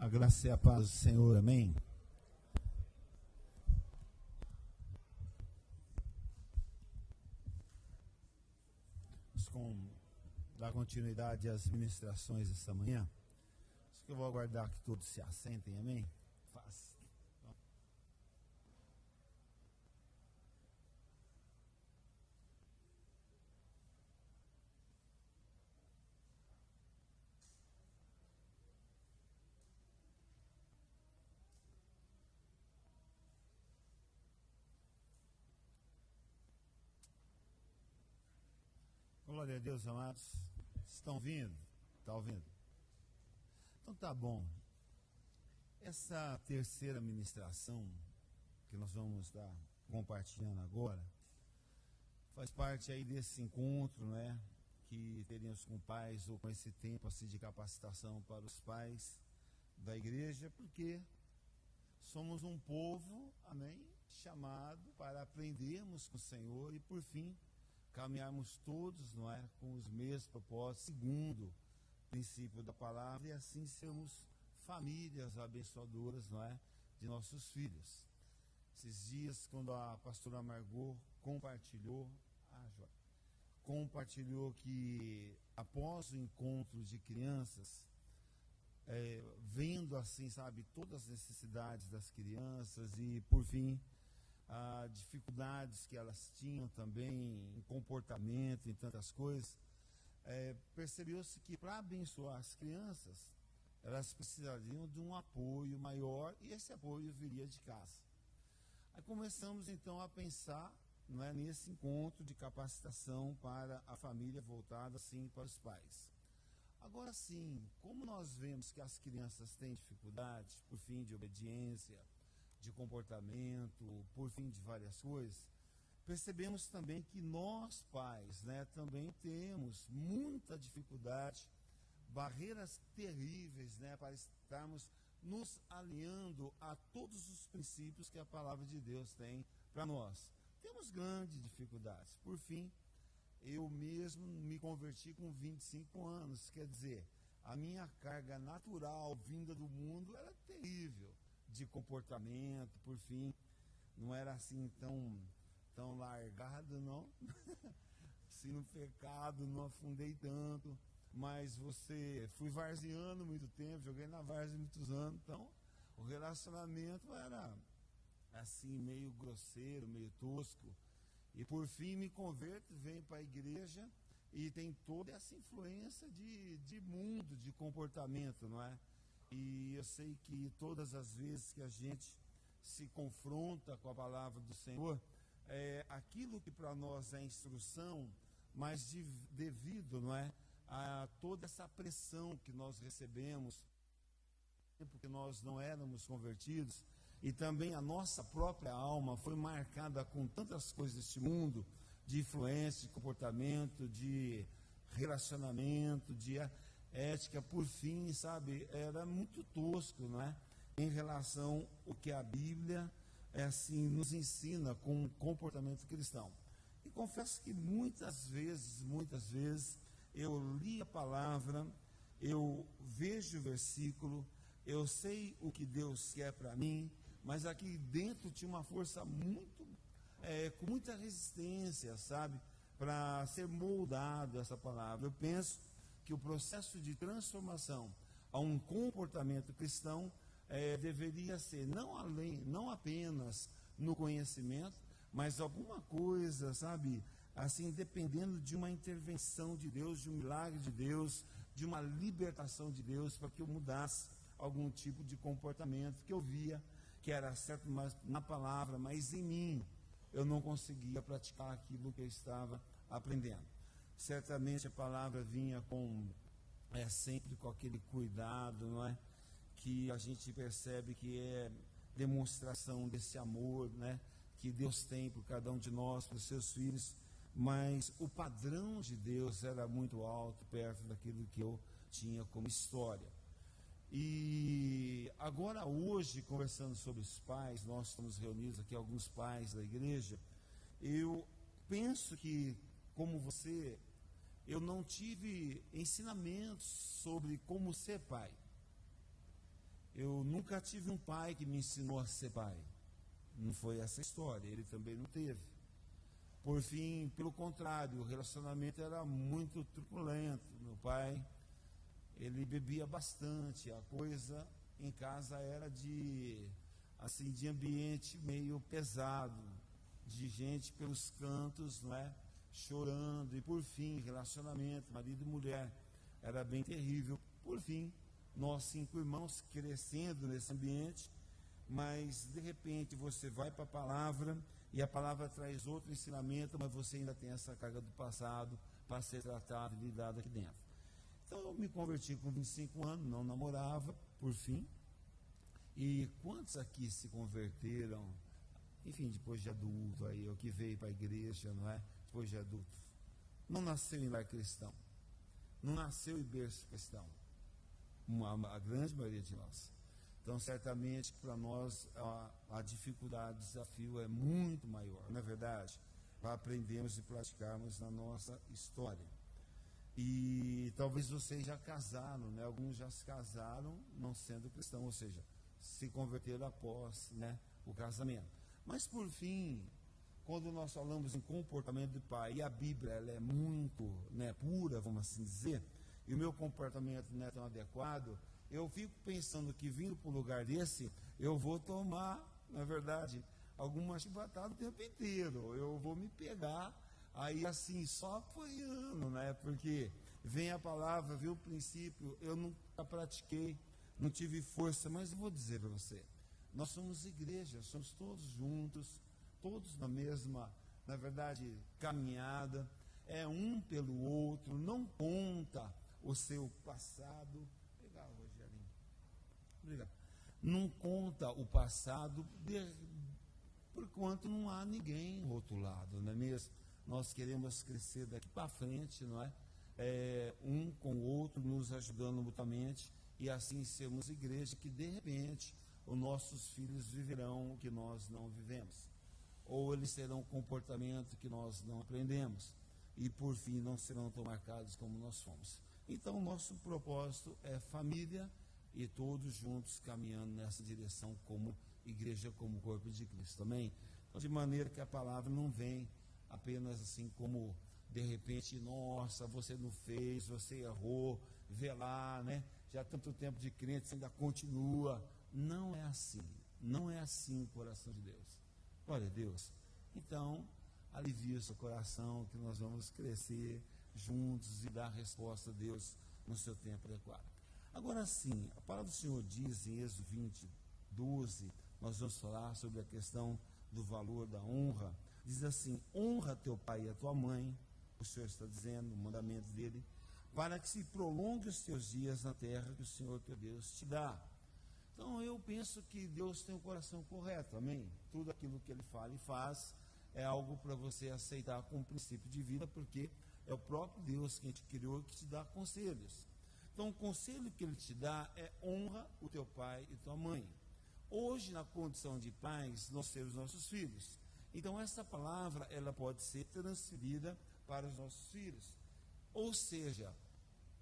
A graça e a paz do Senhor, amém? Vamos dar continuidade às ministrações esta manhã. Acho que eu vou aguardar que todos se assentem, amém? Faz. Glória a Deus, amados. Estão vindo? Está ouvindo? Então tá bom. Essa terceira ministração que nós vamos estar compartilhando agora faz parte aí desse encontro, né, que teríamos com pais, ou com esse tempo assim de capacitação para os pais da igreja, porque somos um povo, amém, chamado para aprendermos com o Senhor e por fim caminharmos todos, não é, com os mesmos propósitos, segundo o princípio da palavra, e assim sermos famílias abençoadoras, não é, de nossos filhos. Esses dias, quando a pastora Margot compartilhou que após o encontro de crianças, vendo assim, sabe, todas as necessidades das crianças e por fim dificuldades que elas tinham também em comportamento, em tantas coisas, percebeu-se que para abençoar as crianças, elas precisariam de um apoio maior e esse apoio viria de casa. Aí começamos então a pensar, não é, nesse encontro de capacitação para a família voltada assim para os pais. Agora sim, como nós vemos que as crianças têm dificuldades por fim de obediência, de comportamento, por fim de várias coisas, percebemos também que nós pais, né, também temos muita dificuldade, barreiras terríveis, né, para estarmos nos alinhando a todos os princípios que a palavra de Deus tem para nós. Temos grandes dificuldades. Por fim, eu mesmo me converti com 25 anos, quer dizer, a minha carga natural vinda do mundo era terrível, de comportamento, por fim, não era assim tão largado, não. Se no pecado não afundei tanto, mas fui varziano muito tempo, joguei na várzea muitos anos, então o relacionamento era assim, meio grosseiro, meio tosco, e por fim me converto, venho para a igreja e tem toda essa influência de mundo, de comportamento, não é? E eu sei que todas as vezes que a gente se confronta com a palavra do Senhor, aquilo que para nós é instrução, mas devido, não é, a toda essa pressão que nós recebemos, porque nós não éramos convertidos, e também a nossa própria alma foi marcada com tantas coisas deste mundo, de influência, de comportamento, de relacionamento, de ética, por fim, sabe, era muito tosco, não é? Em relação ao que a Bíblia assim nos ensina com o comportamento cristão. E confesso que muitas vezes eu li a palavra, eu vejo o versículo, eu sei o que Deus quer para mim, mas aqui dentro tinha uma força com muita resistência, sabe, para ser moldado essa palavra. Eu penso que o processo de transformação a um comportamento cristão deveria ser não apenas no conhecimento, mas alguma coisa, sabe, assim, dependendo de uma intervenção de Deus, de um milagre de Deus, de uma libertação de Deus, para que eu mudasse algum tipo de comportamento que eu via que era certo na palavra, mas em mim eu não conseguia praticar aquilo que eu estava aprendendo. Certamente a palavra vinha sempre com aquele cuidado, não é? Que a gente percebe que é demonstração desse amor, né? Que Deus tem por cada um de nós, por seus filhos, mas o padrão de Deus era muito alto, perto daquilo que eu tinha como história. E agora hoje, conversando sobre os pais, nós estamos reunidos aqui, alguns pais da igreja, eu penso que, como você, eu não tive ensinamentos sobre como ser pai. Eu nunca tive um pai que me ensinou a ser pai. Não foi essa história, ele também não teve. Por fim, pelo contrário, o relacionamento era muito truculento. Meu pai, ele bebia bastante, a coisa em casa era de ambiente meio pesado, de gente pelos cantos, não é? Chorando, e por fim, relacionamento, marido e mulher, era bem terrível. Por fim, nós 5 irmãos crescendo nesse ambiente, mas de repente você vai para a palavra, e a palavra traz outro ensinamento, mas você ainda tem essa carga do passado para ser tratado e lidado aqui dentro. Então eu me converti com 25 anos, não namorava, por fim. E quantos aqui se converteram, enfim, depois de adulto, aí, o que veio para a igreja, não é? Depois de adulto. Não nasceu em lar cristão, não nasceu em berço cristão, a grande maioria de nós. Então, certamente, para nós, a dificuldade, o desafio é muito maior, não é verdade? Para aprendermos e praticarmos na nossa história. E talvez vocês já casaram, né? Alguns já se casaram não sendo cristãos, ou seja, se converteram após, né, o casamento. Mas, por fim, quando nós falamos em comportamento de pai, e a Bíblia ela é muito, né, pura, vamos assim dizer, e o meu comportamento não é tão adequado, eu fico pensando que vindo para um lugar desse, eu vou tomar, na verdade, alguma chibatada o tempo inteiro. Eu vou me pegar, aí assim, só apoiando, né? Porque vem a palavra, vem o princípio, eu nunca pratiquei, não tive força, mas eu vou dizer para você, nós somos igreja, somos todos juntos, todos na mesma, na verdade, caminhada, é um pelo outro, não conta o seu passado. Obrigado. Não conta o passado, por quanto não há ninguém do outro lado, não é mesmo? Nós queremos crescer daqui para frente, não é? Um com o outro, nos ajudando mutuamente, e assim sermos igreja que, de repente, os nossos filhos viverão o que nós não vivemos. Ou eles terão um comportamento que nós não aprendemos. E, por fim, não serão tão marcados como nós fomos. Então, nosso propósito é família, e todos juntos caminhando nessa direção como igreja, como corpo de Cristo, amém? Então, de maneira que a palavra não vem apenas assim como, de repente, nossa, você não fez, você errou, vê lá, né? Já tanto tempo de crente, você ainda continua. Não é assim, não é assim o coração de Deus. Glória a Deus. Então, alivia o seu coração, que nós vamos crescer juntos e dar resposta a Deus no seu tempo adequado. Agora sim, a palavra do Senhor diz em Êxodo 20, 12, nós vamos falar sobre a questão do valor da honra. Diz assim: honra teu pai e a tua mãe, o Senhor está dizendo, o mandamento dele, para que se prolongue os teus dias na terra que o Senhor teu Deus te dá. Então eu penso que Deus tem o coração correto, amém? Tudo aquilo que ele fala e faz é algo para você aceitar como princípio de vida, porque é o próprio Deus que te criou e que te dá conselhos. Então, o conselho que ele te dá é honra o teu pai e tua mãe. Hoje, na condição de pais, nós temos nossos filhos. Então, essa palavra, ela pode ser transferida para os nossos filhos. Ou seja,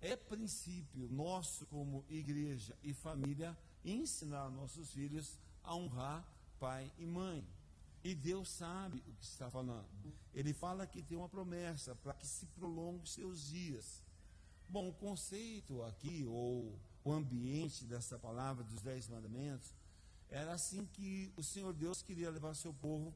é princípio nosso como igreja e família ensinar nossos filhos a honrar pai e mãe. E Deus sabe o que está falando. Ele fala que tem uma promessa para que se prolongue os seus dias. Bom, o conceito aqui, ou o ambiente dessa palavra dos 10 mandamentos, era assim que o Senhor Deus queria levar seu povo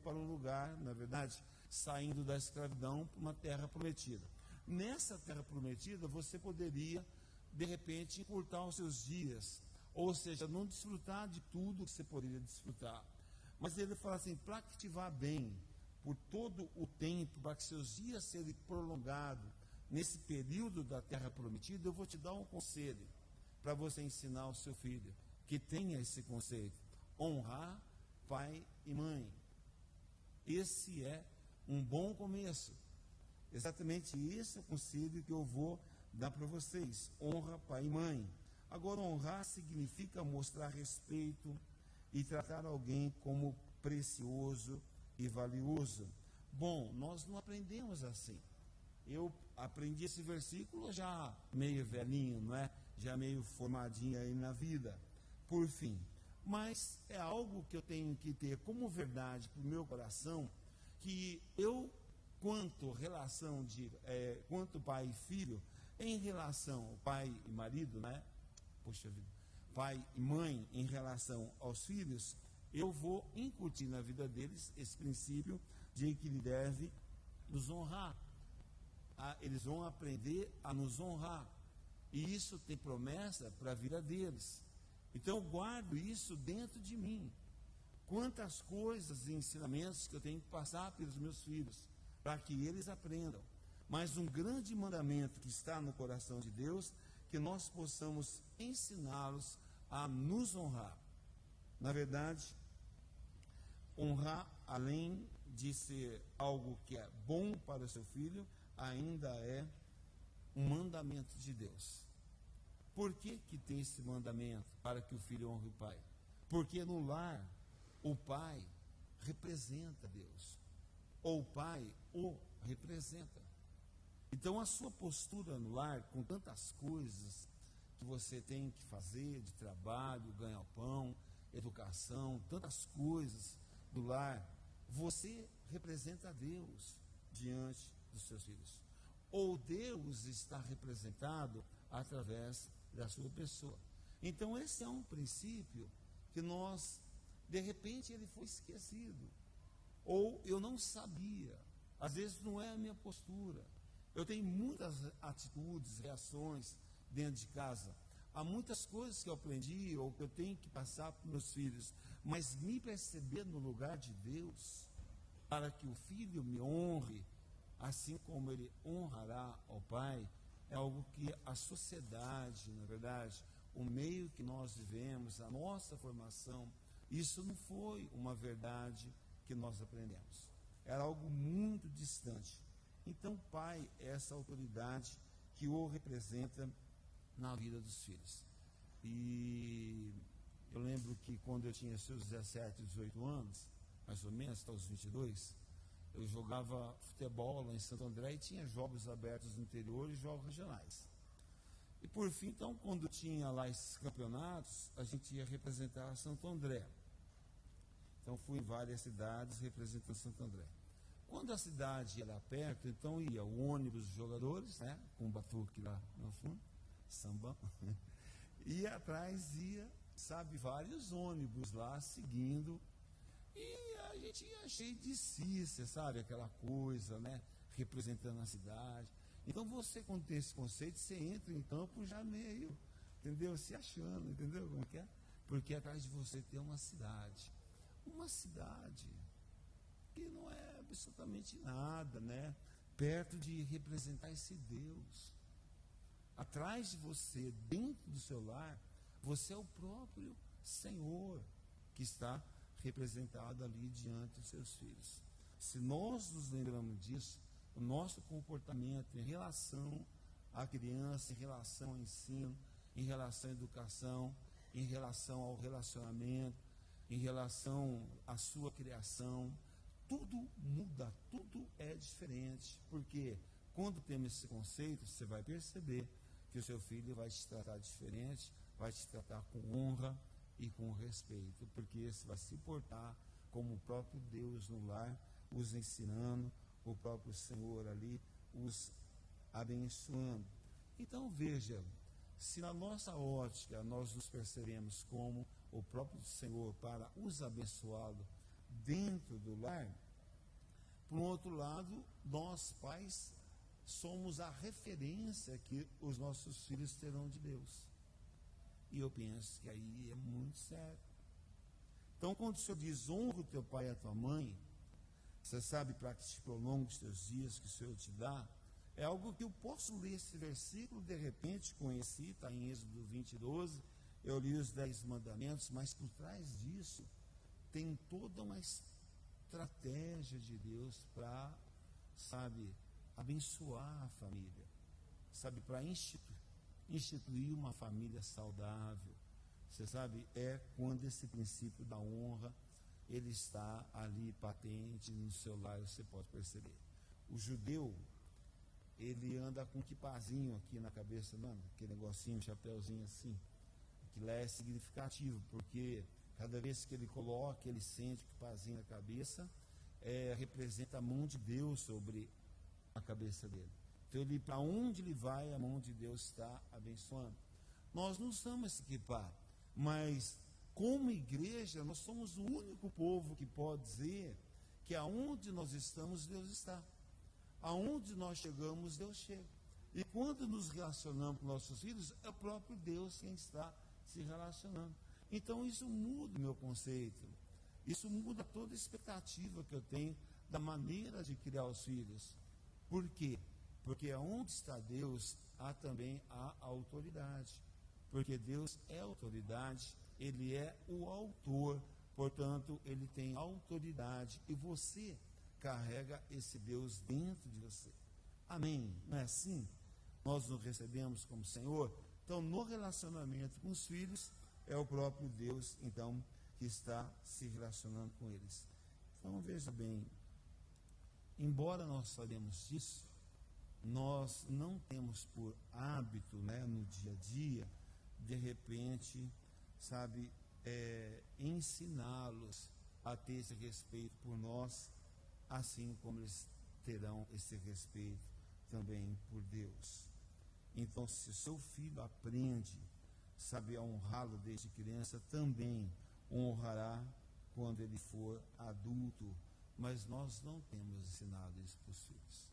para um lugar, na verdade, saindo da escravidão para uma terra prometida. Nessa terra prometida, você poderia, de repente, encurtar os seus dias, ou seja, não desfrutar de tudo que você poderia desfrutar. Mas ele fala assim, para que te vá bem por todo o tempo, para que seus dias sejam prolongados, nesse período da terra prometida, eu vou te dar um conselho para você ensinar ao seu filho, que tenha esse conceito: honrar pai e mãe. Esse é um bom começo. Exatamente esse é o conselho que eu vou dar para vocês: honra pai e mãe. Agora, honrar significa mostrar respeito e tratar alguém como precioso e valioso. Bom, nós não aprendemos assim. Eu aprendi esse versículo já meio velhinho, não é? Já meio formadinho aí na vida. por fim. Mas é algo que eu tenho que ter como verdade para o meu coração, que eu, quanto pai e filho, em relação ao pai e marido, né? Poxa vida, pai e mãe em relação aos filhos, eu vou incutir na vida deles esse princípio de que ele deve nos honrar. Eles vão aprender a nos honrar. E isso tem promessa para a vida deles. Então eu guardo isso dentro de mim. Quantas coisas e ensinamentos que eu tenho que passar pelos meus filhos, para que eles aprendam. Mas um grande mandamento que está no coração de Deus, que nós possamos ensiná-los a nos honrar. Na verdade, honrar, além de ser algo que é bom para o seu filho, ainda é um mandamento de Deus. Por que tem esse mandamento para que o filho honre o pai? Porque no lar, o pai representa Deus, ou o pai o representa. Então a sua postura no lar, com tantas coisas que você tem que fazer, de trabalho, ganhar pão, educação, tantas coisas do lar, você representa Deus diante dos seus filhos. Ou Deus está representado através da sua pessoa. Então esse é um princípio que nós, de repente, ele foi esquecido. Ou eu não sabia. Às vezes não é a minha postura. Eu tenho muitas atitudes, reações dentro de casa. Há muitas coisas que eu aprendi ou que eu tenho que passar para os meus filhos. Mas me perceber no lugar de Deus, para que o filho me honre, assim como ele honrará ao pai, é algo que a sociedade, na verdade, o meio que nós vivemos, a nossa formação, isso não foi uma verdade que nós aprendemos. Era algo muito distante. Então, o pai é essa autoridade que o representa na vida dos filhos. E eu lembro que quando eu tinha seus 17, 18 anos, mais ou menos, até os 22, eu jogava futebol lá em Santo André e tinha jogos abertos no interior e jogos regionais. E por fim, então, quando tinha lá esses campeonatos, a gente ia representar Santo André. Então fui em várias cidades representando Santo André. Quando a cidade era perto, então ia o ônibus dos jogadores, né, com o batuque lá no fundo, samba, e atrás ia, sabe, vários ônibus lá seguindo, e a gente ia cheio de si, você sabe, aquela coisa, né, representando a cidade. Então você, quando tem esse conceito, você entra em campo já meio, entendeu, se achando, entendeu como é? Porque atrás de você tem uma cidade que não é absolutamente nada, né? Perto de representar esse Deus. Atrás de você, dentro do seu lar, você é o próprio Senhor que está representado ali diante dos seus filhos. Se nós nos lembramos disso, o nosso comportamento em relação à criança, em relação ao ensino, em relação à educação, em relação ao relacionamento, em relação à sua criação, tudo muda, tudo é diferente, porque quando temos esse conceito, você vai perceber que o seu filho vai te tratar diferente, vai te tratar com honra e com respeito, porque você vai se portar como o próprio Deus no lar, os ensinando, o próprio Senhor ali, os abençoando. Então veja, se na nossa ótica nós nos percebemos como o próprio Senhor para os abençoá-lo dentro do lar, por outro lado, nós pais somos a referência que os nossos filhos terão de Deus. E eu penso que aí é muito sério. Então, quando o Senhor diz, honra o teu pai e a tua mãe, você sabe, para que te prolongue os teus dias que o Senhor te dá, é algo que eu posso ler esse versículo, de repente conheci, está em Êxodo 20, 12, eu li os 10 mandamentos, mas por trás disso tem toda uma estratégia de Deus para, sabe, abençoar a família, sabe, para instituir uma família saudável. Você sabe, é quando esse princípio da honra, ele está ali patente no seu lar, você pode perceber. O judeu, ele anda com um quipazinho aqui na cabeça, não, aquele negocinho, um chapéuzinho assim. que lá é significativo, porque cada vez que ele coloca, ele sente que o pazinho na cabeça representa a mão de Deus sobre a cabeça dele. Então, para onde ele vai, a mão de Deus está abençoando. Nós não somos esse equipar, mas como igreja, nós somos o único povo que pode dizer que aonde nós estamos, Deus está. Aonde nós chegamos, Deus chega. E quando nos relacionamos com nossos filhos, é o próprio Deus quem está se relacionando. Então isso muda o meu conceito. Isso muda toda a expectativa que eu tenho da maneira de criar os filhos. Por quê? Porque aonde está Deus, há também a autoridade. Porque Deus é autoridade, Ele é o autor, portanto, Ele tem autoridade e você carrega esse Deus dentro de você. Amém? Não é assim? Nós nos recebemos como Senhor. Então, no relacionamento com os filhos, é o próprio Deus, então, que está se relacionando com eles. Então, veja bem, embora nós sabemos disso, nós não temos por hábito, no dia a dia, de repente, ensiná-los a ter esse respeito por nós, assim como eles terão esse respeito também por Deus. Então, se o seu filho aprende, a honrá-lo desde criança, também o honrará quando ele for adulto. Mas nós não temos ensinado isso para os filhos.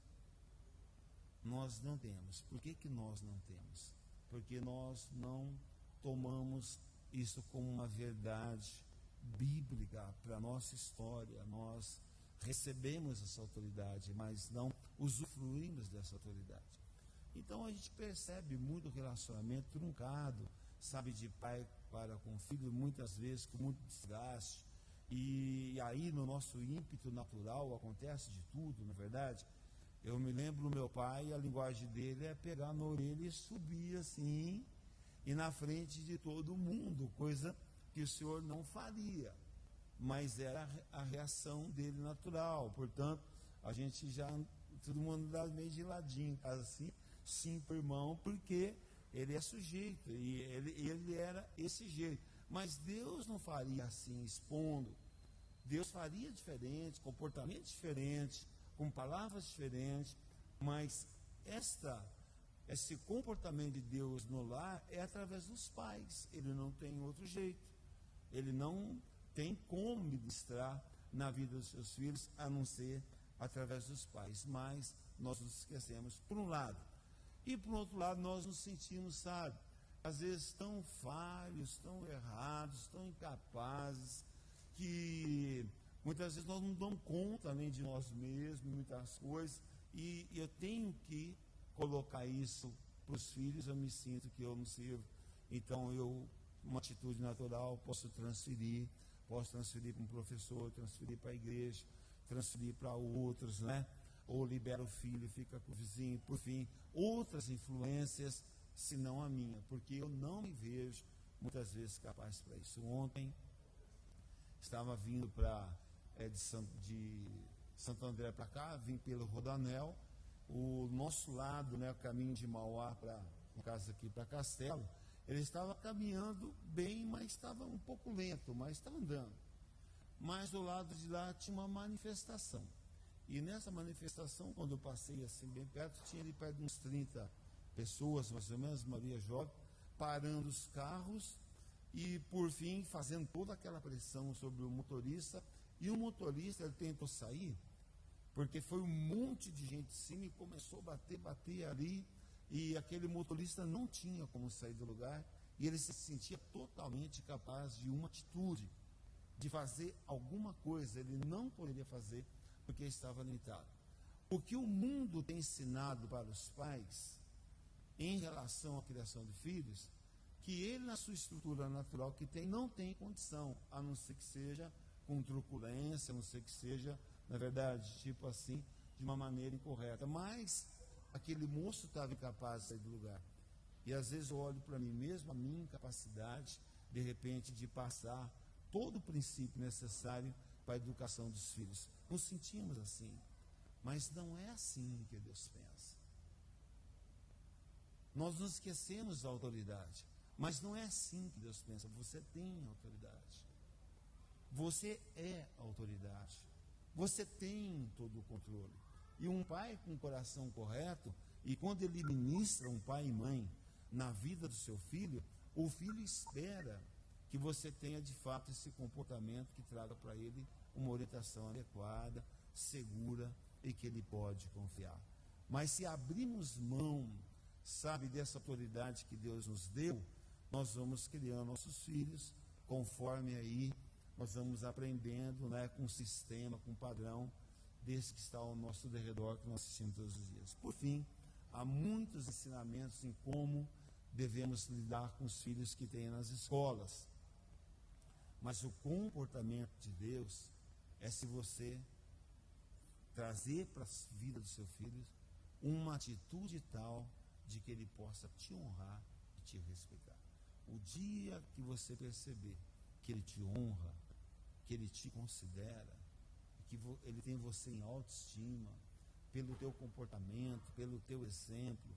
Nós não temos. Por que nós não temos? Porque nós não tomamos isso como uma verdade bíblica para a nossa história. Nós recebemos essa autoridade, mas não usufruímos dessa autoridade. Então a gente percebe muito relacionamento truncado, de pai para com filho, muitas vezes com muito desgaste. E aí no nosso ímpeto natural acontece de tudo, na verdade. Eu me lembro do meu pai, a linguagem dele é pegar na orelha e subir assim, e na frente de todo mundo, coisa que o senhor não faria, mas era a reação dele natural. Portanto, a gente já, todo mundo dá meio de ladinho, assim, sim para o irmão, porque ele é sujeito, e ele era esse jeito. Mas Deus não faria assim, expondo. Deus faria diferente, comportamento diferente, com palavras diferentes, mas esse comportamento de Deus no lar é através dos pais. Ele não tem outro jeito. Ele não tem como ministrar na vida dos seus filhos, a não ser através dos pais. Mas nós nos esquecemos, por um lado. E por outro lado, nós nos sentimos, às vezes tão falhos, tão errados, tão incapazes, que muitas vezes nós não damos conta nem de nós mesmos, muitas coisas, e eu tenho que colocar isso para os filhos. Eu me sinto que eu não sirvo, então uma atitude natural, posso transferir para um professor, transferir para a igreja, transferir para outros, ou libera o filho, fica com o vizinho, por fim, outras influências, senão a minha, porque eu não me vejo muitas vezes capaz para isso. Ontem estava vindo de Santo André para cá, vim pelo Rodoanel, o nosso lado, o caminho de Mauá no caso aqui para Castelo, ele estava caminhando bem, mas estava um pouco lento, mas estava andando. Mas do lado de lá tinha uma manifestação. E nessa manifestação, quando eu passei assim bem perto, tinha ali perto de uns 30 pessoas, mais ou menos, maioria jovem, parando os carros e, por fim, fazendo toda aquela pressão sobre o motorista. E o motorista, ele tentou sair, porque foi um monte de gente em cima e começou a bater ali, e aquele motorista não tinha como sair do lugar, e ele se sentia totalmente capaz de uma atitude, de fazer alguma coisa. Ele não poderia fazer, porque estava limitado. O que o mundo tem ensinado para os pais, em relação à criação de filhos, que ele, na sua estrutura natural que tem, não tem condição, a não ser que seja com truculência, a não ser que seja, na verdade, tipo assim, de uma maneira incorreta. Mas aquele moço estava incapaz de sair do lugar. E às vezes eu olho para mim mesmo, a minha incapacidade, de repente, de passar todo o princípio necessário para a educação dos filhos. Nos sentimos assim, mas não é assim que Deus pensa. Nós nos esquecemos da autoridade. Mas não é assim que Deus pensa. Você tem autoridade. Você é autoridade. Você tem todo o controle. E um pai com o coração correto, e quando ele ministra, um pai e mãe, na vida do seu filho, o filho espera que você tenha de fato esse comportamento que traga para ele uma orientação adequada, segura e que ele pode confiar. Mas se abrirmos mão, sabe, dessa autoridade que Deus nos deu, nós vamos criando nossos filhos conforme aí nós vamos aprendendo, né, com um sistema, com um padrão desse que está ao nosso derredor, que nós assistimos todos os dias. Por fim, há muitos ensinamentos em como devemos lidar com os filhos que tem nas escolas. Mas o comportamento de Deus é se você trazer para a vida do seu filho uma atitude tal de que ele possa te honrar e te respeitar. O dia que você perceber que ele te honra, que ele te considera, que ele tem você em autoestima, pelo teu comportamento, pelo teu exemplo,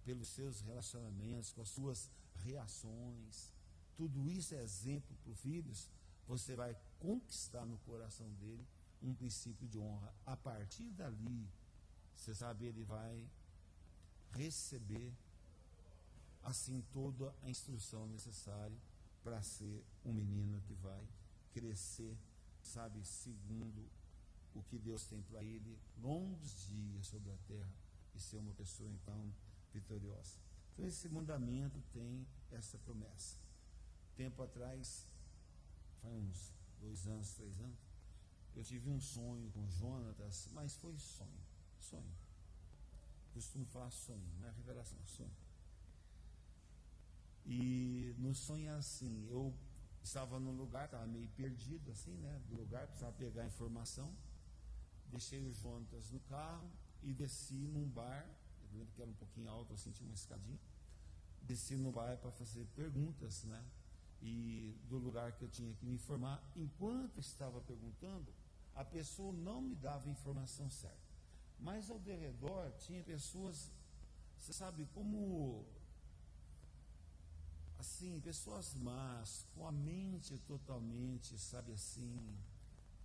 pelos seus relacionamentos, com as suas reações, tudo isso é exemplo para os filhos, você vai conquistar no coração dele um princípio de honra. A partir dali, você sabe, ele vai receber assim toda a instrução necessária para ser um menino que vai crescer, sabe, segundo o que Deus tem para ele, longos dias sobre a terra, e ser uma pessoa então vitoriosa. Então esse mandamento tem essa promessa. Tempo atrás, faz uns 2 anos, 3 anos, eu tive um sonho com Jonatas, mas foi sonho. Costumo falar sonho, não é revelação, sonho. E no sonho assim, eu estava num lugar, estava meio perdido assim, né, do lugar, precisava pegar informação, deixei o Jonatas no carro e desci num bar, eu lembro que era um pouquinho alto assim, tinha uma escadinha, desci no bar para fazer perguntas, né, e do lugar que eu tinha que me informar. Enquanto estava perguntando, a pessoa não me dava a informação certa, mas ao derredor tinha pessoas, você sabe, como assim, pessoas más, com a mente totalmente, sabe assim,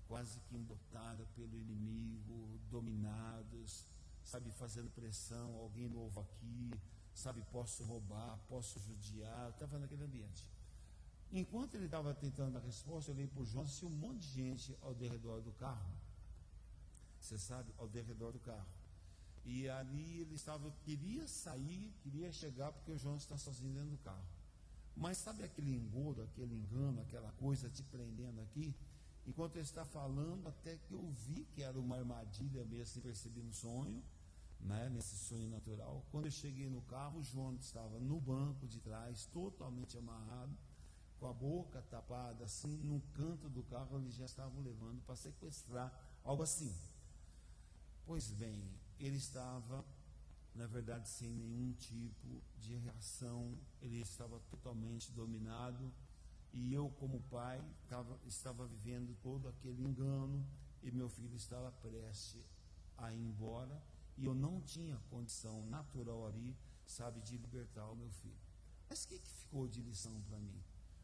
quase que embotada pelo inimigo, dominados, sabe, fazendo pressão, alguém novo aqui, sabe, posso roubar, posso judiar, eu estava naquele ambiente. Enquanto ele estava tentando a resposta, eu olhei para o João, tinha um monte de gente ao derredor do carro, você sabe, ao derredor do carro. E ali ele estava, queria sair, queria chegar, porque o João está sozinho dentro do carro. Mas sabe aquele engodo, aquele engano, aquela coisa te prendendo aqui? Enquanto ele está falando, até que eu vi que era uma armadilha mesmo, percebi no sonho, né, nesse sonho natural. Quando eu cheguei no carro, o João estava no banco de trás, totalmente amarrado, com a boca tapada, assim, no canto do carro, eles já estavam levando para sequestrar, algo assim. Pois bem, ele estava, na verdade, sem nenhum tipo de reação, ele estava totalmente dominado, e eu, como pai, estava vivendo todo aquele engano, e meu filho estava prestes a ir embora, e eu não tinha condição natural ali, sabe, de libertar o meu filho. Mas o que ficou de lição para mim?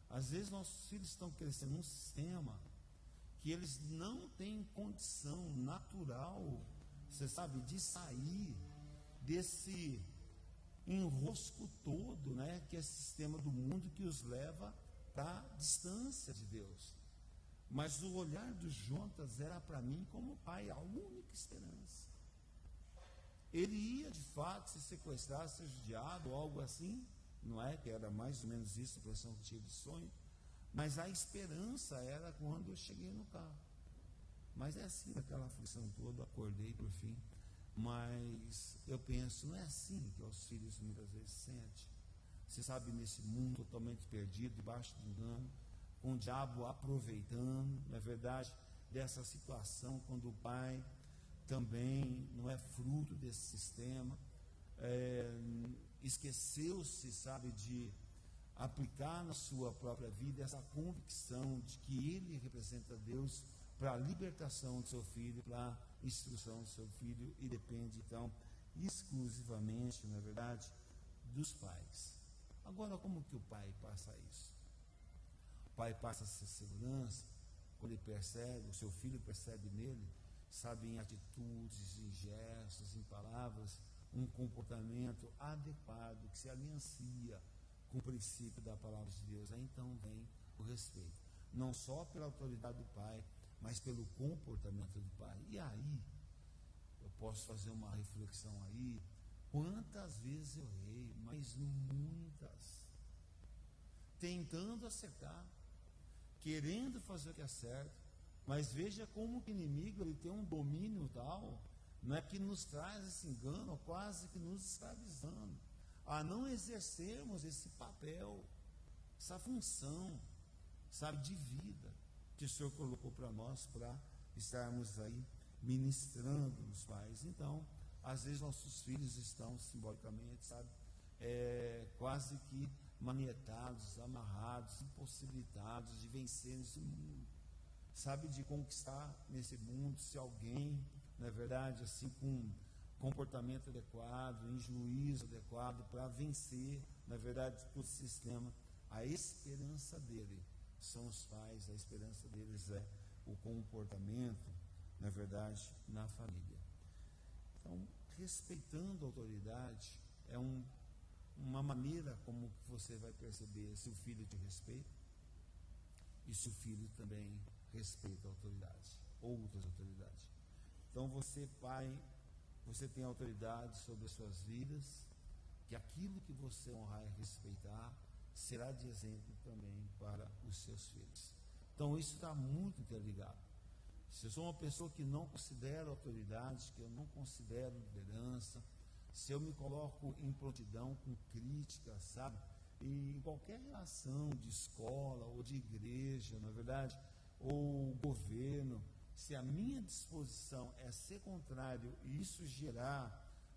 Às vezes nossos filhos estão crescendo num sistema que eles não têm condição natural, você sabe, de sair desse enrosco todo, né, que é o sistema do mundo que os leva para a distância de Deus. Mas o olhar dos Jonatas era para mim como pai, a única esperança. Ele ia de fato se sequestrar, ser judiado, ou algo assim, não é? Que era mais ou menos isso, a impressão que tive de sonho. Mas a esperança era quando eu cheguei no carro. Mas é assim, aquela aflição toda, acordei por fim. Mas eu penso, não é assim que os filhos muitas vezes sentem. Você sabe, nesse mundo totalmente perdido, debaixo de engano, com o diabo aproveitando, não é verdade, dessa situação, quando o pai também não é fruto desse sistema, esqueceu-se, sabe, de aplicar na sua própria vida essa convicção de que ele representa Deus para a libertação do seu filho, para a instrução do seu filho, e depende então exclusivamente, na verdade, dos pais. Agora, Agora, como que o pai passa isso? O pai passa essa segurança quando ele percebe, o seu filho percebe nele, sabe, em atitudes, em gestos, em palavras, um comportamento adequado, que se aliancia com o princípio da palavra de Deus. Aí então vem o respeito, não só pela autoridade do pai, mas pelo comportamento do pai. E aí, eu posso fazer uma reflexão aí, quantas vezes eu errei, mas muitas, tentando acertar, querendo fazer o que é certo, mas veja como que o inimigo ele tem um domínio tal, não é, que nos traz esse engano, quase que nos escravizando, a não exercermos esse papel, essa função, sabe, de vida, que o Senhor colocou para nós, para estarmos aí ministrando nos pais. Então, às vezes nossos filhos estão simbolicamente, sabe, quase que manietados, amarrados, impossibilitados de vencer nesse mundo, sabe, de conquistar nesse mundo, se alguém, na verdade, assim, com comportamento adequado, em juízo adequado, para vencer, na verdade, todo o sistema. A esperança dele são os pais, a esperança deles é o comportamento, na verdade, na família. Então, respeitando a autoridade é uma maneira como você vai perceber se o filho te respeita e se o filho também respeita a autoridade, outras autoridades. Então você, pai, você tem autoridade sobre as suas vidas, que aquilo que você honrar e respeitar será de exemplo também para os seus filhos. Então isso está muito interligado. Se eu sou uma pessoa que não considero autoridade, que eu não considero liderança, se eu me coloco em prontidão com crítica, sabe, e em qualquer relação de escola ou de igreja, na verdade, ou governo, se a minha disposição é ser contrário e isso gerar,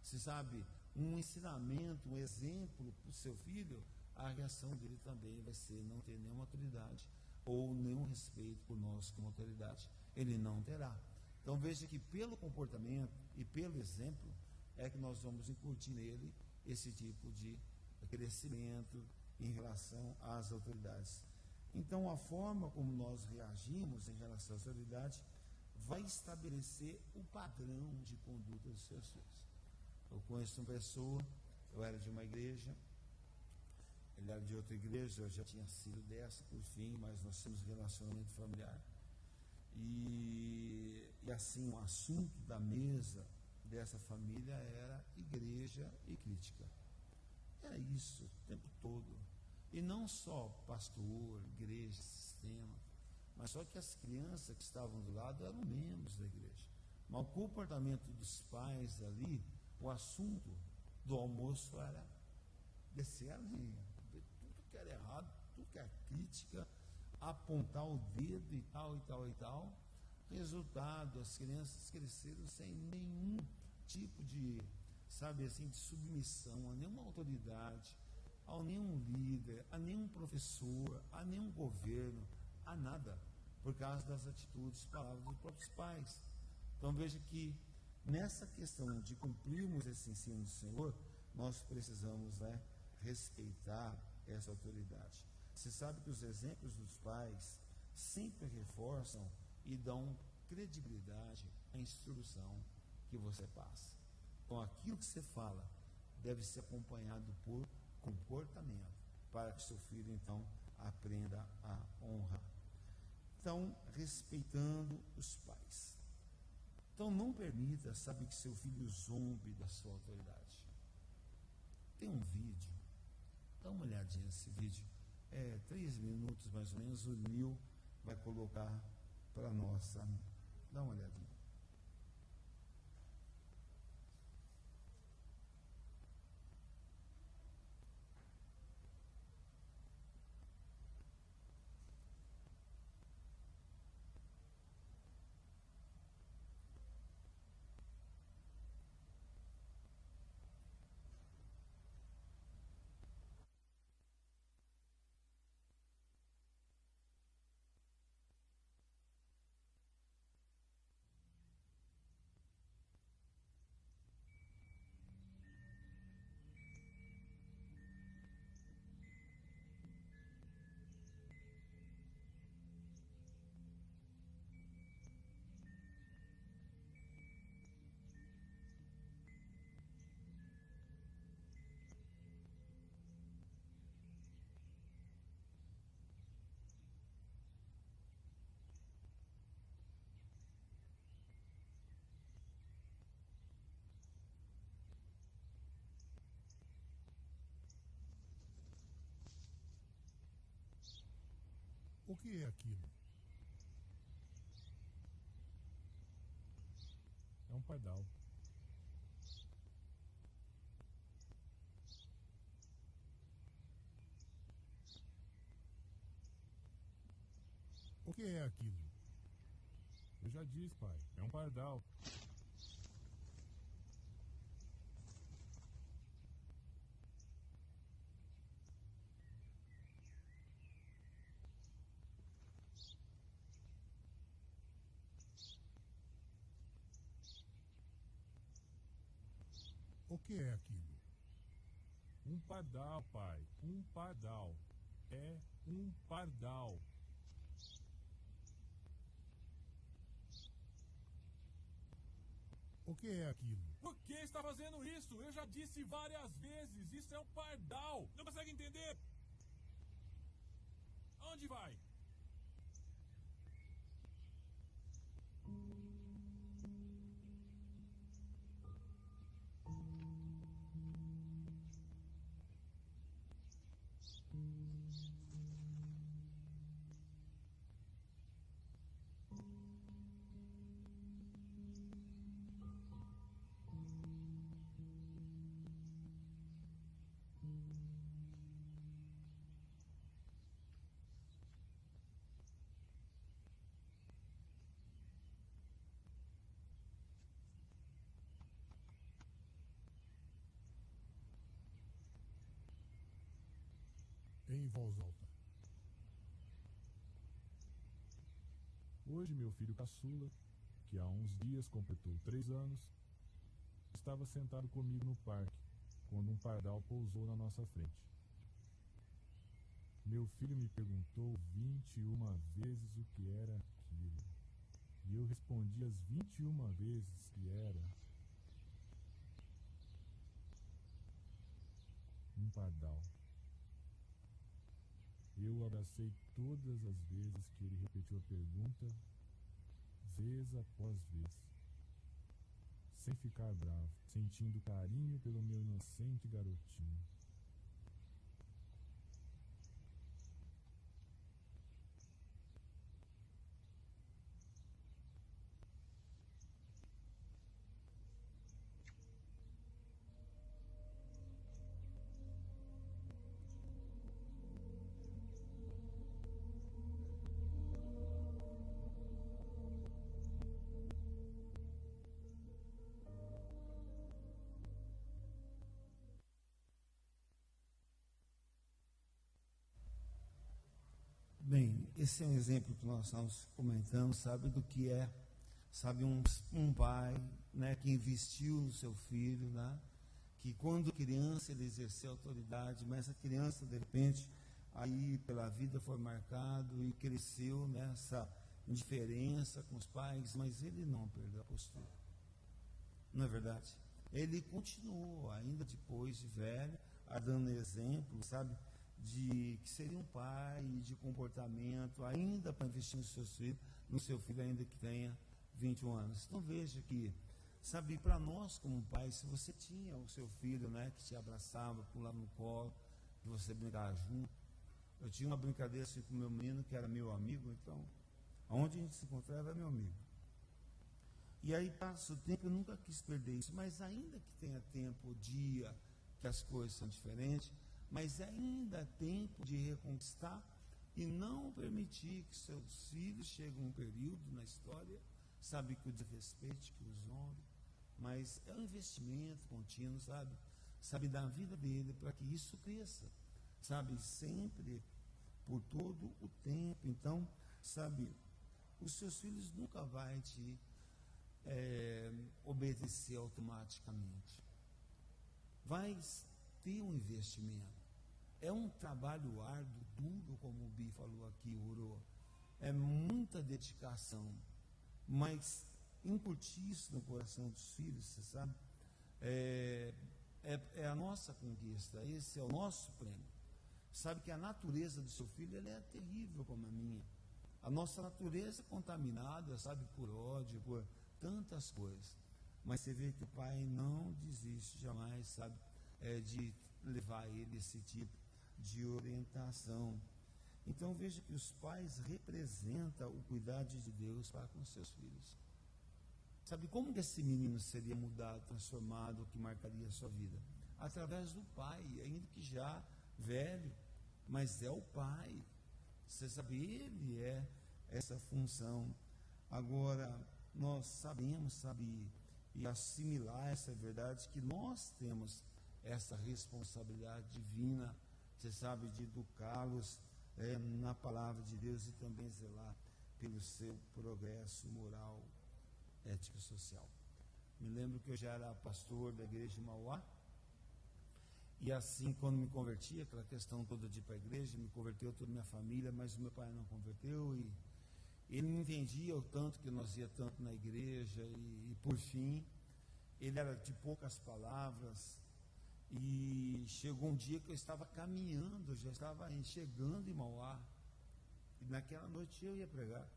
você sabe, um ensinamento, um exemplo para o seu filho, a reação dele também vai ser não ter nenhuma autoridade ou nenhum respeito por nós como autoridade. Ele não terá. Então veja que pelo comportamento e pelo exemplo é que nós vamos incutir nele esse tipo de crescimento em relação às autoridades. Então a forma como nós reagimos em relação às autoridades vai estabelecer o padrão de conduta dos seus filhos. Eu conheço uma pessoa, eu era de uma igreja, ele era de outra igreja, eu já tinha sido dessa por fim, mas nós tínhamos relacionamento familiar. E assim, o assunto da mesa dessa família era igreja e crítica. Era isso o tempo todo. E não só pastor, igreja, sistema, mas só que as crianças que estavam do lado eram membros da igreja. Mas o comportamento dos pais ali, o assunto do almoço era descer a linha, ver tudo que era errado, tudo que era crítica, apontar o dedo e tal, e tal, e tal. Resultado, as crianças cresceram sem nenhum tipo de, sabe assim, de submissão a nenhuma autoridade, a nenhum líder, a nenhum professor, a nenhum governo, a nada, por causa das atitudes, palavras dos próprios pais. Então veja que nessa questão de cumprirmos esse ensino do Senhor, nós precisamos, né, respeitar essa autoridade. Você sabe que os exemplos dos pais sempre reforçam e dão credibilidade à instrução que você passa. Então aquilo que você fala deve ser acompanhado por comportamento, para que seu filho então aprenda a honrar. Então, respeitando os pais. Então não permita, sabe, que seu filho zombe da sua autoridade. Tem um vídeo, dá uma olhadinha nesse vídeo, 3 minutos mais ou menos, o Nil vai colocar para nós, tá? Dá uma olhadinha. O que é aquilo? É um pardal. O que é aquilo? Eu já disse, pai. É um pardal. O que é aquilo? Um pardal, pai. Um pardal. É um pardal. O que é aquilo? Por que está fazendo isso? Eu já disse várias vezes. Isso é um pardal. Não consegue entender? Onde vai? Em voz alta. Hoje meu filho caçula, que há uns dias completou 3 anos, estava sentado comigo no parque, quando um pardal pousou na nossa frente. Meu filho me perguntou 21 vezes o que era aquilo, e eu respondi as 21 vezes que era um pardal. Eu o abracei todas as vezes que ele repetiu a pergunta, vez após vez, sem ficar bravo, sentindo carinho pelo meu inocente garotinho. Bem, esse é um exemplo que nós estamos comentando, sabe, do que é, sabe, um pai, né, que investiu no seu filho, né, que quando criança ele exerceu autoridade, mas essa criança, de repente, aí pela vida foi marcado e cresceu nessa indiferença com os pais, mas ele não perdeu a postura. Não é verdade? Ele continuou, ainda depois de velho, a dando exemplo, sabe, de que seria um pai, de comportamento, ainda para investir no seu filho, ainda que tenha 21 anos. Então veja que, sabe, para nós como pai, se você tinha o seu filho, né, que te abraçava, pulava no colo, que você brincava junto. Eu tinha uma brincadeira assim com o meu menino, que era meu amigo, então, aonde a gente se encontrava é meu amigo. E aí passa o tempo, eu nunca quis perder isso, mas ainda que tenha tempo, dia, que as coisas são diferentes, mas ainda é tempo de reconquistar e não permitir que seus filhos cheguem a um período na história, sabe, que o desrespeite, que os honre, mas é um investimento contínuo, sabe, da vida dele, para que isso cresça, sabe, sempre, por todo o tempo. Então, sabe, os seus filhos nunca vão te obedecer automaticamente. Vai ter um investimento. É um trabalho árduo, duro, como o Bi falou aqui, Uro. É muita dedicação. Mas incutir isso no coração dos filhos, você sabe, é a nossa conquista. Esse é o nosso prêmio. Sabe que a natureza do seu filho ela é terrível como a minha. A nossa natureza é contaminada, sabe, por ódio, por tantas coisas. Mas você vê que o pai não desiste jamais, sabe, de levar ele esse tipo de orientação. Então veja que os pais representam o cuidado de Deus para com seus filhos. Sabe como que esse menino seria mudado, transformado, que marcaria a sua vida? Através do pai, ainda que já velho, mas é o pai. Você sabe, ele é essa função. Agora, nós sabemos, e assimilar essa verdade, que nós temos essa responsabilidade divina, você sabe, de educá-los na palavra de Deus e também zelar pelo seu progresso moral, ético e social. Me lembro que eu já era pastor da igreja de Mauá, e assim, quando me converti, aquela questão toda de ir para a igreja, me converteu toda a minha família, mas o meu pai não converteu, e ele não entendia o tanto que nós ia tanto na igreja, e por fim, ele era de poucas palavras, e chegou um dia que eu estava caminhando, já estava chegando em Mauá, e naquela noite eu ia pregar.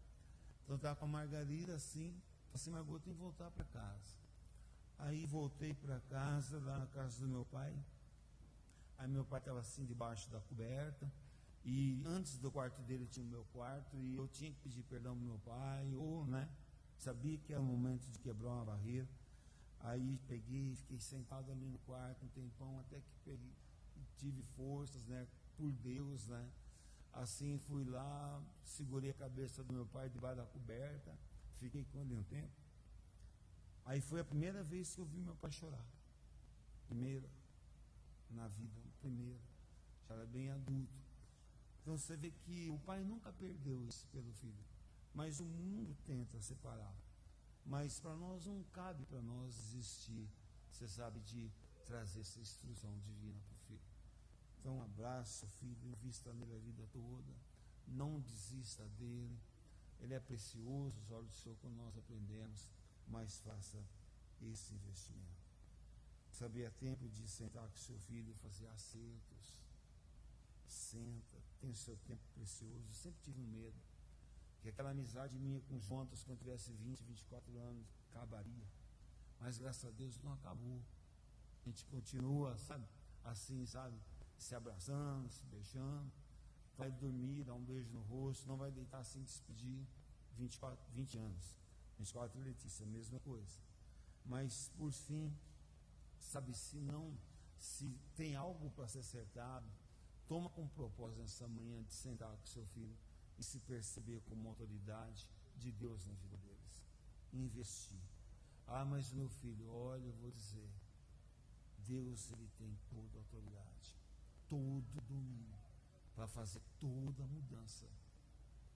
Então eu estava com a Margarida assim, Margot, tem que voltar para casa. Aí voltei para casa, lá na casa do meu pai. Aí meu pai estava assim debaixo da coberta, e antes do quarto dele tinha o meu quarto, e eu tinha que pedir perdão para meu pai, sabia que era o momento de quebrar uma barreira. Aí fiquei sentado ali no quarto um tempão, até que tive forças, por Deus, assim fui lá, segurei a cabeça do meu pai debaixo da coberta, fiquei com ele um tempo. Aí foi a primeira vez que eu vi meu pai chorar, primeira na vida, já era bem adulto. Então você vê que o pai nunca perdeu isso pelo filho, mas o mundo tenta separar. Mas para nós não cabe para nós existir, você sabe, de trazer essa instrução divina para o filho. Então, um abraço, filho, invista nele a vida toda, não desista dele, ele é precioso aos olhos do Senhor quando nós aprendemos, mas faça esse investimento. Sabe, é tempo de sentar com seu filho e fazer acertos. Senta, tem o seu tempo precioso. Eu sempre tive um medo que aquela amizade minha com os Jontas, quando eu tivesse 20, 24 anos, acabaria. Mas graças a Deus não acabou. A gente continua, assim, se abraçando, se beijando. Vai dormir, dar um beijo no rosto, não vai deitar sem despedir. 20 anos. 24 Letícia, a mesma coisa. Mas, por fim, se tem algo para ser acertado, toma como propósito nessa manhã de sentar com seu filho e se perceber como autoridade de Deus na vida deles. Investir. Mas meu filho, olha, eu vou dizer, Deus, ele tem toda a autoridade, todo domínio para fazer toda a mudança.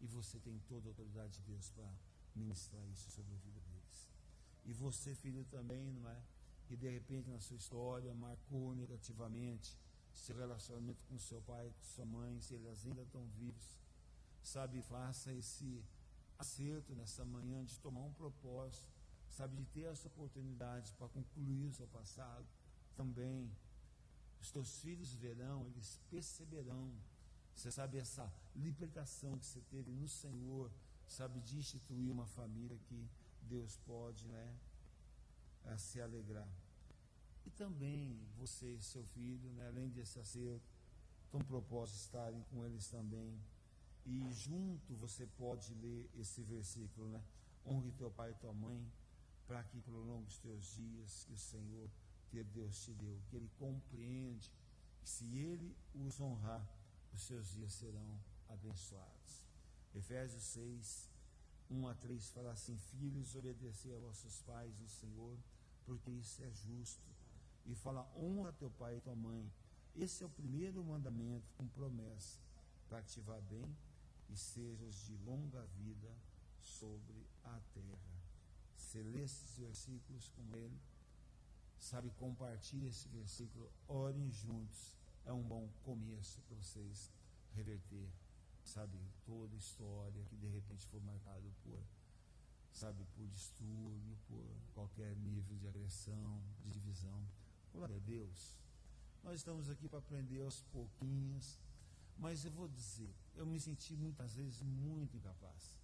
E você tem toda a autoridade de Deus para ministrar isso sobre a vida deles. E você, filho, também, não é? Que de repente na sua história marcou negativamente seu relacionamento com seu pai, com sua mãe, se eles ainda estão vivos. Faça esse acerto nessa manhã de tomar um propósito, de ter essa oportunidade para concluir o seu passado. Também os teus filhos verão, eles perceberão, essa libertação que você teve no Senhor, de instituir uma família que Deus pode, se alegrar. E também você e seu filho, além desse acerto, tem um propósito de estarem com eles também. E junto você pode ler esse versículo, honre teu pai e tua mãe, para que prolongue os teus dias que o Senhor, que Deus te deu. Que Ele compreende que se Ele os honrar, os seus dias serão abençoados. Efésios 6, 1-3 fala assim: filhos, obedecei a vossos pais no Senhor, porque isso é justo. E fala: honra teu pai e tua mãe. Esse é o primeiro mandamento com promessa, para que te vá bem e sejas de longa vida sobre a terra. Você lê esses versículos com ele, compartilhe esse versículo, orem juntos. É um bom começo para vocês reverter, toda a história que de repente foi marcado por distúrbio, por qualquer nível de agressão, de divisão. Glória a Deus. Nós estamos aqui para aprender aos pouquinhos, mas eu vou dizer, eu me senti muitas vezes muito incapaz.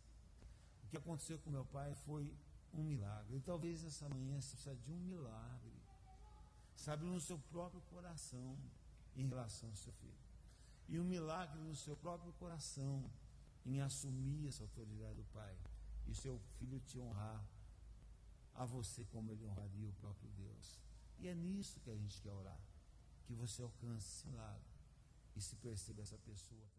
O que aconteceu com meu pai foi um milagre. E talvez essa manhã você precisa de um milagre, no seu próprio coração, em relação ao seu filho. E um milagre no seu próprio coração, em assumir essa autoridade do Pai. E seu filho te honrar a você como ele honraria o próprio Deus. E é nisso que a gente quer orar. Que você alcance esse milagre e se perceba essa pessoa também.